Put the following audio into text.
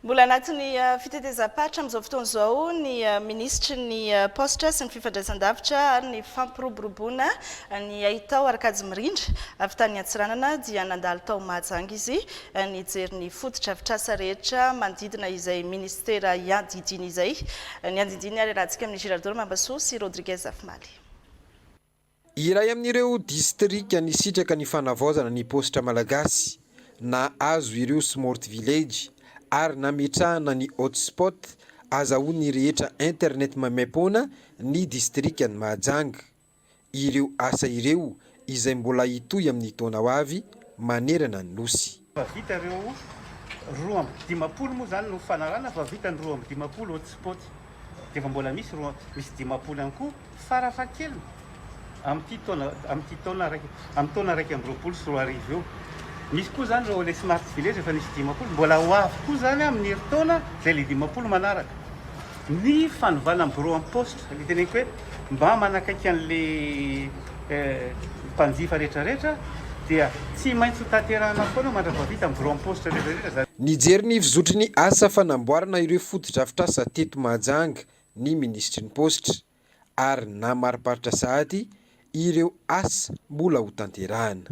Mbola anatin'ny fitetezam-patra amin'izao fotoana izao ny ministry ny postra sy ny fifandraisan-davitra ary ny fampiroboroboana ny ahitao Arkady Mirindra avy tany Antsiranana dia nandalo tao Mahajanga izy nijery ny fotodrafitrasa rehetra manodidina izay ministera iadidiny izay ny andidiny ary rahantsika amin'ny Girardot Mambasoa sy Rodriguez Afimaly. Iray amin'ireo distrika Nisitraka ny fanavaozana ny postra malagasy na azo ireo smart village ary nametrahana ny hotspot azahoany rehetra internet mamepona ny distrika ny Mahajanga. Ireo asa ireo izay mbola hitoy amin'ny taona ho avy manerana ny nosy. Vita ireo 250 moa zany no fanarana fa vita ny 250 hotspot dia fa mbola misy 250 ihany koa farafakely amin'ny taona raiky amby 20 sy 20 eo. Misy koa zany ireo le smart village efa nisy 50 mbola ho avy koa zany amin'ny herintaona zay le 50 manaraka. Ny fanovana amin'ny bureau en poste le teneniko hoe mba manakaiky an'le mpanjifa rehetrarehetra dia tsy maintsy tanterahana foana mandrapavita amin'ny bureau en poste rehetrarehetra. Nijery ny fizotry ny asa fanamboarana ireo fotodrafitrasa teto Mahajanga ny ministry ny postra ary namariparitra sahady ireo asa mbola ho tanterahana.